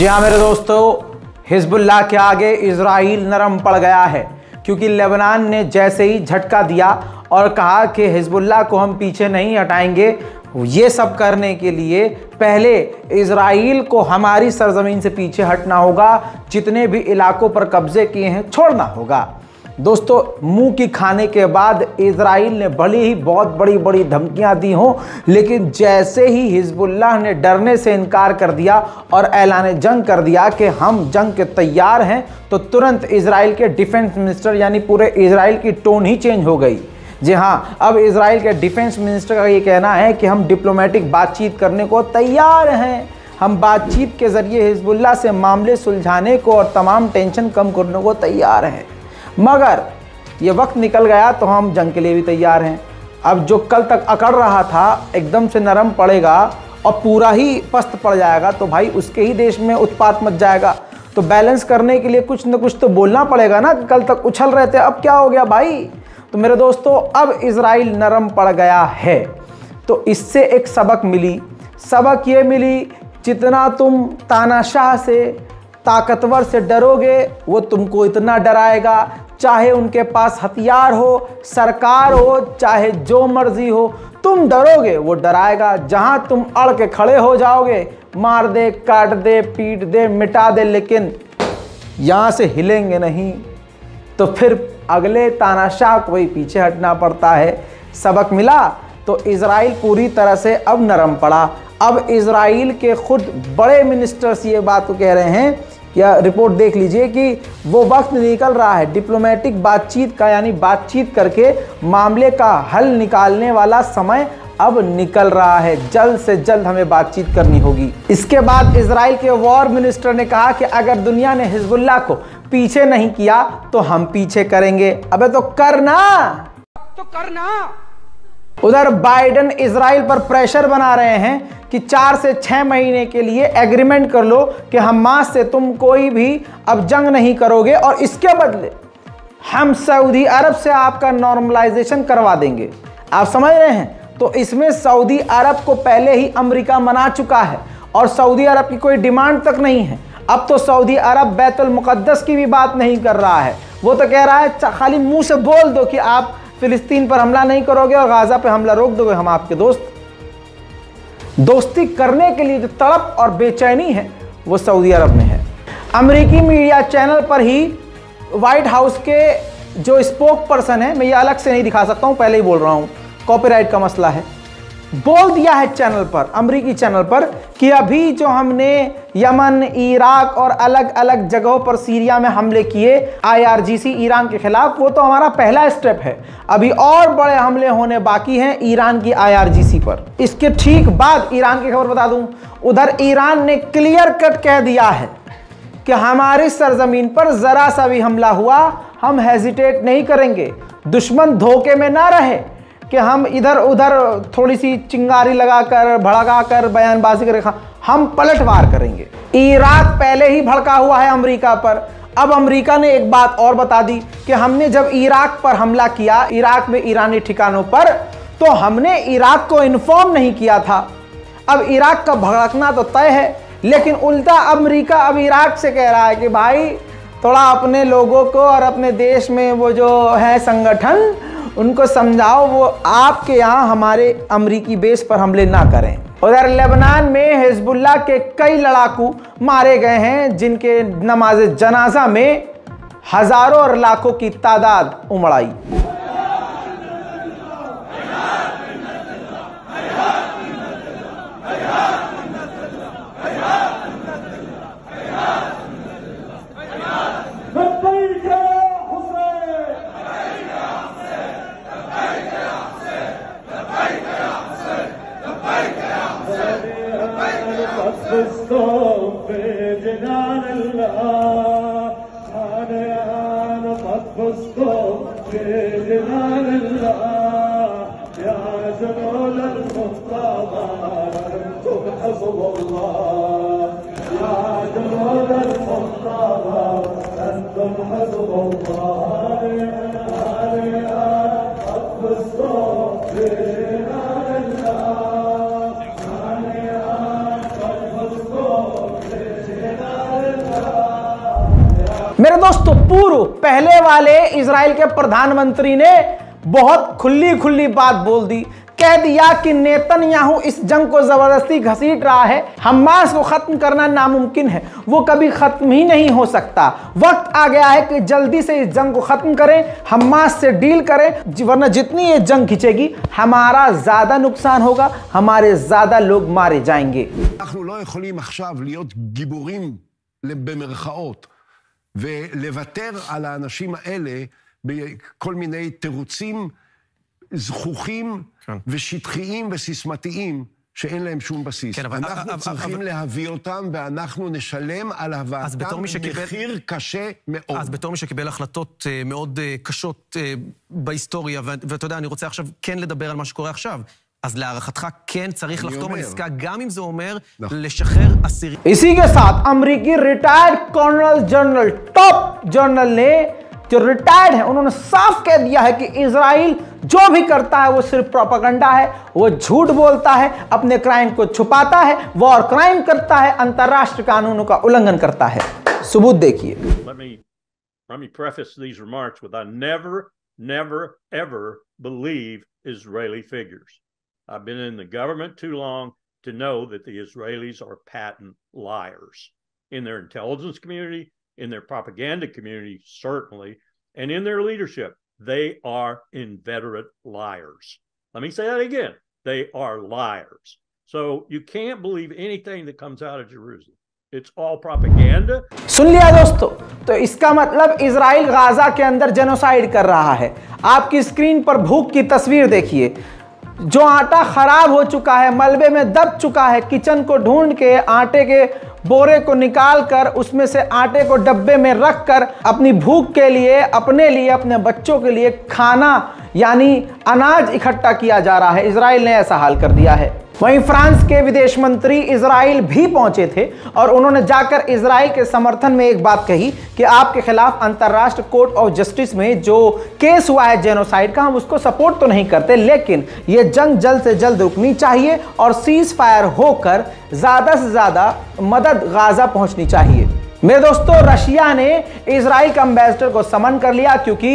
जी हाँ मेरे दोस्तों, हिजबुल्लाह के आगे इजराइल नरम पड़ गया है, क्योंकि लेबनान ने जैसे ही झटका दिया और कहा कि हिजबुल्लाह को हम पीछे नहीं हटाएंगे। ये सब करने के लिए पहले इजराइल को हमारी सरजमीन से पीछे हटना होगा, जितने भी इलाकों पर कब्जे किए हैं छोड़ना होगा। दोस्तों, मुंह की खाने के बाद इजराइल ने भले ही बहुत बड़ी बड़ी धमकियां दी हों, लेकिन जैसे ही हिजबुल्लाह ने डरने से इनकार कर दिया और ऐलान जंग कर दिया कि हम जंग के तैयार हैं, तो तुरंत इजराइल के डिफेंस मिनिस्टर यानी पूरे इजराइल की टोन ही चेंज हो गई। जी हाँ, अब इजराइल के डिफेंस मिनिस्टर का ये कहना है कि हम डिप्लोमेटिक बातचीत करने को तैयार हैं। हम बातचीत के जरिए हिजबुल्लाह से मामले सुलझाने को और तमाम टेंशन कम करने को तैयार हैं, मगर ये वक्त निकल गया तो हम जंग के लिए भी तैयार हैं। अब जो कल तक अकड़ रहा था एकदम से नरम पड़ेगा और पूरा ही पस्त पड़ जाएगा, तो भाई उसके ही देश में उत्पात मच जाएगा। तो बैलेंस करने के लिए कुछ न कुछ तो बोलना पड़ेगा ना। कल तक उछल रहे थे, अब क्या हो गया भाई? तो मेरे दोस्तों, अब इजराइल नरम पड़ गया है, तो इससे एक सबक मिली। सबक ये मिली, जितना तुम तानाशाह से, ताकतवर से डरोगे, वो तुमको इतना डराएगा। चाहे उनके पास हथियार हो, सरकार हो, चाहे जो मर्जी हो, तुम डरोगे वो डराएगा। जहां तुम अड़ के खड़े हो जाओगे, मार दे, काट दे, पीट दे, मिटा दे, लेकिन यहां से हिलेंगे नहीं, तो फिर अगले तानाशाह को ही पीछे हटना पड़ता है। सबक मिला तो इजराइल पूरी तरह से अब नरम पड़ा। अब इजराइल के खुद बड़े मिनिस्टर्स ये बात को कह रहे हैं, या रिपोर्ट देख लीजिए कि वो वक्त निकल रहा है डिप्लोमेटिक बातचीत का, यानी बातचीत करके मामले का हल निकालने वाला समय अब निकल रहा है। जल्द से जल्द हमें बातचीत करनी होगी। इसके बाद इजराइल के वॉर मिनिस्टर ने कहा कि अगर दुनिया ने हिजबुल्लाह को पीछे नहीं किया तो हम पीछे करेंगे। अबे तो करना। उधर बाइडेन इजराइल पर प्रेशर बना रहे हैं कि 4 से 6 महीने के लिए एग्रीमेंट कर लो कि हमास से तुम कोई भी अब जंग नहीं करोगे, और इसके बदले हम सऊदी अरब से आपका नॉर्मलाइजेशन करवा देंगे। आप समझ रहे हैं? तो इसमें सऊदी अरब को पहले ही अमेरिका मना चुका है और सऊदी अरब की कोई डिमांड तक नहीं है। अब तो सऊदी अरब बैतुल मुकद्दस की भी बात नहीं कर रहा है, वो तो कह रहा है खाली मुंह से बोल दो कि आप फिलिस्तीन पर हमला नहीं करोगे और गाजा पे हमला रोक दोगे, हम आपके दोस्त। दोस्ती करने के लिए जो तड़प और बेचैनी है वो सऊदी अरब में है। अमेरिकी मीडिया चैनल पर ही व्हाइट हाउस के जो स्पोक पर्सन है, मैं ये अलग से नहीं दिखा सकता हूँ, पहले ही बोल रहा हूँ, कॉपीराइट का मसला है, बोल दिया है चैनल पर, अमेरिकी चैनल पर, कि अभी जो हमने यमन, इराक और अलग अलग जगहों पर सीरिया में हमले किए IRGC ईरान के खिलाफ, वो तो हमारा पहला स्टेप है। अभी और बड़े हमले होने बाकी हैं ईरान की IRGC पर। इसके ठीक बाद ईरान की खबर बता दूं, उधर ईरान ने क्लियर कट कह दिया है कि हमारी सरजमीन पर जरा सा भी हमला हुआ हम हेजिटेट नहीं करेंगे। दुश्मन धोखे में ना रहे कि हम इधर उधर थोड़ी सी चिंगारी लगाकर, भड़काकर, बयानबाजी कर, हम पलटवार करेंगे। इराक पहले ही भड़का हुआ है अमेरिका पर। अब अमेरिका ने एक बात और बता दी कि हमने जब इराक पर हमला किया, इराक में ईरानी ठिकानों पर, तो हमने इराक को इन्फॉर्म नहीं किया था। अब इराक का भड़कना तो तय है, लेकिन उल्टा अमेरिका अब इराक से कह रहा है कि भाई थोड़ा अपने लोगों को और अपने देश में वो जो है संगठन, उनको समझाओ वो आपके यहाँ हमारे अमरीकी बेस पर हमले ना करें। उधर लेबनान में हिजबुल्लाह के कई लड़ाकू मारे गए हैं, जिनके नमाज जनाजा में हजारों और लाखों की तादाद उमड़ आई। Yeah. दोस्तों, पूर्व पहले वाले इजराइल के प्रधानमंत्री ने बहुत खुली खुली बात बोल दी, कह दिया कि नेतन्याहू इस जंग को जबरदस्ती घसीट रहा है, हमास को खत्म करना नामुमकिन है, वो कभी खत्म ही नहीं हो सकता। वक्त आ गया है कि जल्दी से इस जंग को खत्म करें, हमास से डील करें, वरना जितनी ये जंग खिंचेगी हमारा ज्यादा नुकसान होगा, हमारे ज्यादा लोग मारे जाएंगे। אנחנו לא יכולים עכשיו להיות גיבורים במרכאות ולוותר על האנשים האלה בכל מיני תירוצים זכוכים ושטחיים וסיסמתיים שאין להם שום בסיס. אנחנו צריכים להביא אותם ואנחנו נשלם על הבאתם מחיר קשה מאוד. אז בתור מי שקיבל החלטות מאוד קשות בהיסטוריה, ואתה יודע, אני רוצה עכשיו כן לדבר על מה שקורה עכשיו, אז להערכתך כן צריך לחתום על עסקה, גם אם זה אומר לשחרר אסירים. इसी के साथ अमेरिकी retired colonel general, top general ने जो रिटायर्ड है, उन्होंने साफ कह दिया है कि इजराइल जो भी करता है वो सिर्फ प्रोपेगेंडा है, वो झूठ बोलता है, अपने क्राइम को छुपाता है, वॉर क्राइम करता है, अंतर्राष्ट्रीय कानूनों का उल्लंघन करता है। सबूत देखिए। Let me preface these remarks with I never ever believe Israeli figures. I've been in the government too long to know that the Israelis are patent liars in their intelligence community, in their propaganda community, certainly, and in their leadership. They are inveterate liars. Let me say that again. They are liars. So you can't believe anything that comes out of Jerusalem. It's all propaganda. सुन लिया दोस्तों, तो इसका मतलब Israel Gaza के अंदर genocide कर रहा है। आपकी स्क्रीन पर भूख की तस्वीर देखिए, जो आटा खराब हो चुका है, मलबे में दब चुका है, किचन को ढूंढ के आटे के बोरे को निकाल कर उसमें से आटे को डब्बे में रख कर अपनी भूख के लिए, अपने लिए, अपने बच्चों के लिए खाना यानी अनाज इकट्ठा किया जा रहा है। इजराइल ने ऐसा हाल कर दिया है। वहीं फ्रांस के विदेश मंत्री इजराइल भी पहुंचे थे और उन्होंने जाकर इजराइल के समर्थन में एक बात कही कि आपके खिलाफ अंतर्राष्ट्रीय कोर्ट ऑफ जस्टिस में जो केस हुआ है जेनोसाइड का, हम उसको सपोर्ट तो नहीं करते, लेकिन ये जंग जल्द से जल्द रुकनी चाहिए और सीज फायर होकर ज्यादा से ज्यादा मदद गाजा पहुंचनी चाहिए। मेरे दोस्तों, रशिया ने इजराइल के एम्बेसडर को समन कर लिया क्योंकि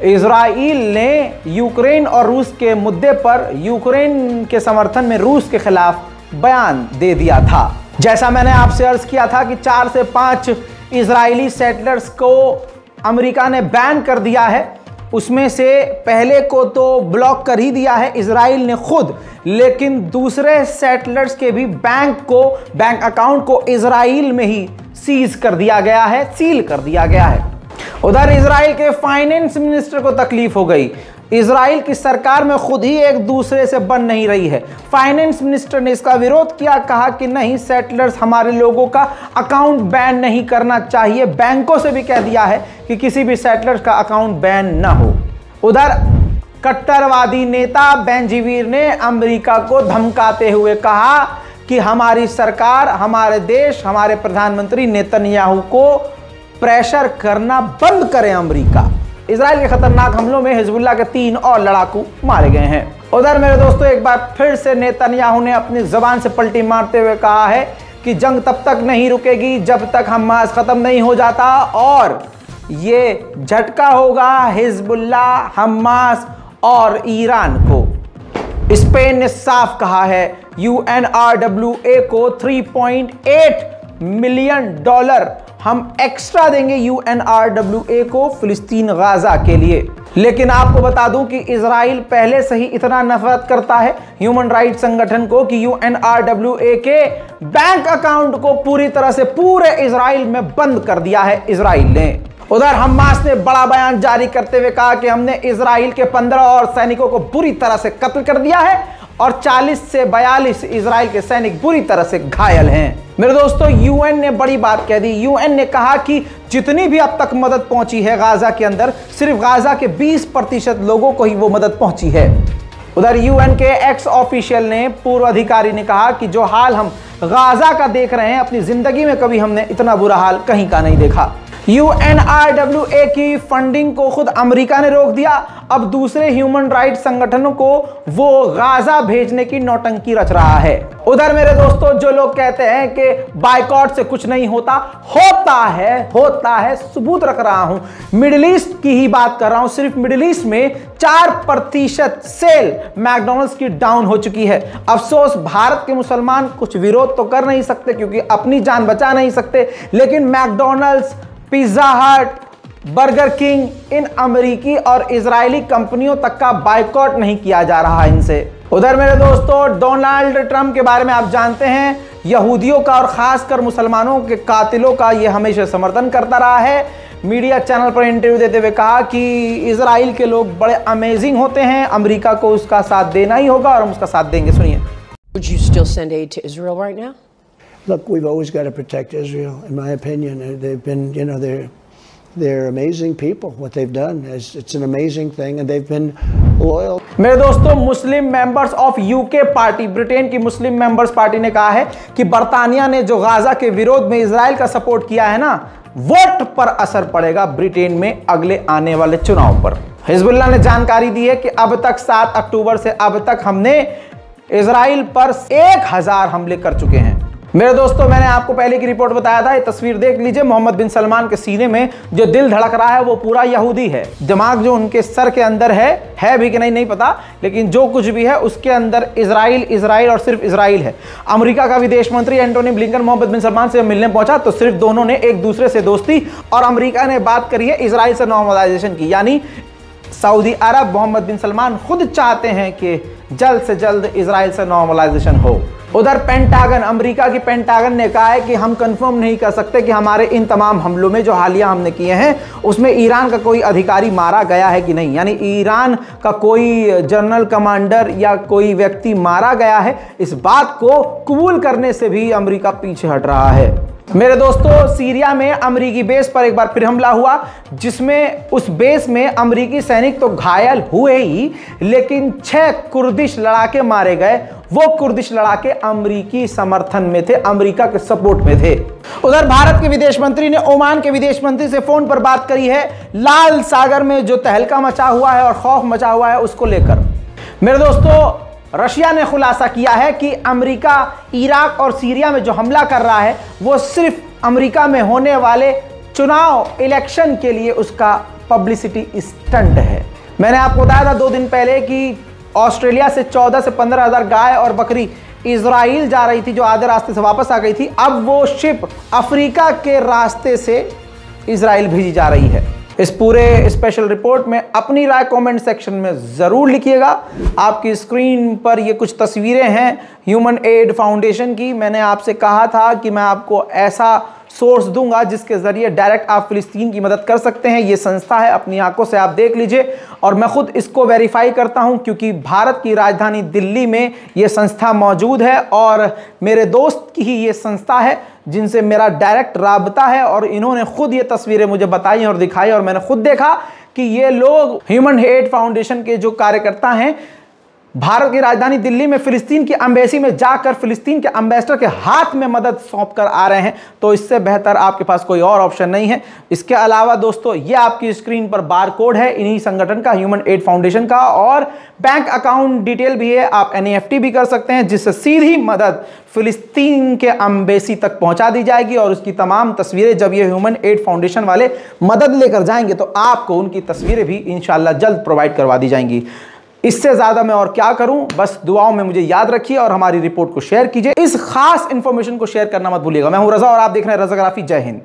इजराइल ने यूक्रेन और रूस के मुद्दे पर यूक्रेन के समर्थन में रूस के खिलाफ बयान दे दिया था। जैसा मैंने आपसे अर्ज किया था कि 4 से 5 इजरायली सेटलर्स को अमेरिका ने बैन कर दिया है, उसमें से पहले को तो ब्लॉक कर ही दिया है इजराइल ने खुद, लेकिन दूसरे सेटलर्स के भी बैंक अकाउंट को इजराइल में ही सीज कर दिया गया है, सील कर दिया गया है। उधर इजराइल के फाइनेंस मिनिस्टर को तकलीफ हो गई। इजराइल की सरकार में खुद ही एक दूसरे से बन नहीं रही है। फाइनेंस मिनिस्टर ने इसका विरोध किया, कहा कि नहीं, सेटलर्स हमारे लोगों का अकाउंट बैन नहीं करना चाहिए। बैंकों से भी कह दिया है कि किसी भी सेटलर्स का अकाउंट बैन ना हो। उधर कट्टरवादी नेता बेंजीवीर ने अमेरिका को धमकाते हुए कहा कि हमारी सरकार, हमारे देश, हमारे प्रधानमंत्री नेतन्याहू को प्रेशर करना बंद करें अमेरिका। इजराइल के खतरनाक हमलों में हिजबुल्लाह के 3 और लड़ाकू मारे गए हैं। उधर मेरे दोस्तों, एक बार फिर से नेतन्याहू ने अपनी जबान से पलटी मारते हुए कहा है कि जंग तब तक नहीं रुकेगी जब तक हमास खत्म नहीं हो जाता, और ये झटका होगा हिजबुल्लाह, हमास और ईरान को। स्पेन ने साफ कहा है UNRWA को $3.8 मिलियन हम एक्स्ट्रा देंगे UNRWA को फिलिस्तीन गाजा के लिए। लेकिन आपको बता दूं कि इजराइल पहले से ही इतना नफरत करता है ह्यूमन राइट्स संगठन को कि UNRWA के बैंक अकाउंट को पूरी तरह से पूरे इजराइल में बंद कर दिया है इजराइल ने। उधर हमास ने बड़ा बयान जारी करते हुए कहा कि हमने इजराइल के 15 और सैनिकों को बुरी तरह से कत्ल कर दिया है और 40 से 42 इजराइल के सैनिक बुरी तरह से घायल हैं। मेरे दोस्तों, यूएन ने बड़ी बात कह दी। यूएन ने कहा कि जितनी भी अब तक मदद पहुंची है गाजा के अंदर, सिर्फ गाजा के 20% लोगों को ही वो मदद पहुंची है। उधर यूएन के एक्स ऑफिशियल ने, पूर्व अधिकारी ने कहा कि जो हाल हम गाजा का देख रहे हैं, अपनी जिंदगी में कभी हमने इतना बुरा हाल कहीं का नहीं देखा। UNRWA की फंडिंग को खुद अमेरिका ने रोक दिया। अब दूसरे ह्यूमन राइट्स संगठनों को वो गाजा भेजने की नौटंकी रच रहा है। उधर मेरे दोस्तों, जो लोग कहते हैं कि बायकॉट से कुछ नहीं होता, होता है, सबूत रख रहा हूं। मिडिल ईस्ट की ही बात कर रहा हूं। सिर्फ मिडिल ईस्ट में 4% सेल मैकडॉनल्ड्स की डाउन हो चुकी है। अफसोस, भारत के मुसलमान कुछ विरोध तो कर नहीं सकते क्योंकि अपनी जान बचा नहीं सकते, लेकिन मैकडॉनल्ड्स, पिज्जा हट, बर्गर किंग, इन अमेरिकी और इजरायली कंपनियों तक का बायकॉट नहीं किया जा रहा इनसे। उधर मेरे दोस्तों, डोनाल्ड ट्रंप के बारे में आप जानते हैं, यहूदियों का और खासकर मुसलमानों के कातिलों का ये हमेशा समर्थन करता रहा है। मीडिया चैनल पर इंटरव्यू देते हुए कहा कि इजराइल के लोग बड़े अमेजिंग होते हैं, अमेरिका को उसका साथ देना ही होगा और हम उसका साथ देंगे। सुनिए। Would you still send aid to Israel right now? Look, we've always got to protect Israel, in my opinion. They've been, they're amazing people. What they've done is it's an amazing thing, and they've been loyal. मेरे दोस्तों, Muslim members of UK party, Britain की Muslim members party ने कहा है कि बरतानिया ने जो गाजा के विरोध में इजराइल का सपोर्ट किया है ना, वोट पर असर पड़ेगा ब्रिटेन में अगले आने वाले चुनाव पर। हिजबुल्लाह ने जानकारी दी है कि अब तक 7 अक्टूबर से अब तक हमने इजराइल पर 1000 हमले कर चुके हैं। मेरे दोस्तों, मैंने आपको पहले की रिपोर्ट बताया था, ये तस्वीर देख लीजिए। मोहम्मद बिन सलमान के सीने में जो दिल धड़क रहा है वो पूरा यहूदी है। दिमाग जो उनके सर के अंदर है भी कि नहीं पता, लेकिन जो कुछ भी है उसके अंदर इजराइल और सिर्फ इजराइल है। अमेरिका का विदेश मंत्री एंटोनी ब्लिंकन मोहम्मद बिन सलमान से मिलने पहुंचा तो सिर्फ दोनों ने एक दूसरे से दोस्ती और अमेरिका ने बात करी है इजराइल से नॉर्मलाइजेशन की। यानी सऊदी अरब, मोहम्मद बिन सलमान खुद चाहते हैं कि जल्द से जल्द इजराइल से नॉर्मलाइजेशन हो। उधर पेंटागन, अमेरिका की पेंटागन ने कहा है कि हम कंफर्म नहीं कर सकते कि हमारे इन तमाम हमलों में जो हालिया हमने किए हैं उसमें ईरान का कोई अधिकारी मारा गया है कि नहीं, यानी ईरान का कोई जनरल कमांडर या कोई व्यक्ति मारा गया है, इस बात को कबूल करने से भी अमेरिका पीछे हट रहा है। मेरे दोस्तों, सीरिया में अमेरिकी बेस पर एक बार फिर हमला हुआ, जिसमें उस बेस में अमेरिकी सैनिक तो घायल हुए ही, लेकिन 6 कुर्दिश लड़ाके मारे गए। वो कुर्दिश लड़ाके अमेरिकी समर्थन में थे, अमेरिका के सपोर्ट में थे। उधर भारत के विदेश मंत्री ने ओमान के विदेश मंत्री से फोन पर बात करी है लाल सागर में जो तहलका मचा हुआ है और खौफ मचा हुआ है उसको लेकर। मेरे दोस्तों, रशिया ने खुलासा किया है कि अमेरिका इराक और सीरिया में जो हमला कर रहा है वो सिर्फ अमेरिका में होने वाले चुनाव इलेक्शन के लिए उसका पब्लिसिटी स्टंट है। मैंने आपको बताया था 2 दिन पहले कि ऑस्ट्रेलिया से 14 से 15 हज़ार गाय और बकरी इजराइल जा रही थी, जो आधे रास्ते से वापस आ गई थी। अब वो शिप अफ्रीका के रास्ते से इजराइल भेजी जा रही है। इस पूरे स्पेशल रिपोर्ट में अपनी राय कमेंट सेक्शन में ज़रूर लिखिएगा। आपकी स्क्रीन पर ये कुछ तस्वीरें हैं ह्यूमन एड फाउंडेशन की। मैंने आपसे कहा था कि मैं आपको ऐसा सोर्स दूंगा जिसके ज़रिए डायरेक्ट आप फिलिस्तीन की मदद कर सकते हैं। ये संस्था है, अपनी आंखों से आप देख लीजिए, और मैं खुद इसको वेरीफाई करता हूं क्योंकि भारत की राजधानी दिल्ली में ये संस्था मौजूद है और मेरे दोस्त की ही ये संस्था है जिनसे मेरा डायरेक्ट राबता है, और इन्होंने खुद ये तस्वीरें मुझे बताई और दिखाई और मैंने खुद देखा कि ये लोग ह्यूमन एड फाउंडेशन के जो कार्यकर्ता हैं भारत की राजधानी दिल्ली में फिलिस्तीन की एम्बेसी में जाकर फिलिस्तीन के एम्बेसडर के हाथ में मदद सौंप कर आ रहे हैं। तो इससे बेहतर आपके पास कोई और ऑप्शन नहीं है। इसके अलावा दोस्तों, ये आपकी स्क्रीन पर बार कोड है इन्हीं संगठन का, ह्यूमन एड फाउंडेशन का, और बैंक अकाउंट डिटेल भी है। आप NEFT भी कर सकते हैं जिससे सीधी मदद फिलिस्तीन के एम्बेसी तक पहुंचा दी जाएगी, और उसकी तमाम तस्वीरें जब ये ह्यूमन एड फाउंडेशन वाले मदद लेकर जाएंगे तो आपको उनकी तस्वीरें भी इंशाल्लाह जल्द प्रोवाइड करवा दी जाएंगी। इससे ज्यादा मैं और क्या करूं, बस दुआओं में मुझे याद रखिए और हमारी रिपोर्ट को शेयर कीजिए। इस खास इंफॉर्मेशन को शेयर करना मत भूलिएगा। मैं हूं रजा और आप देख रहे हैं रजाग्राफी। जय हिंद।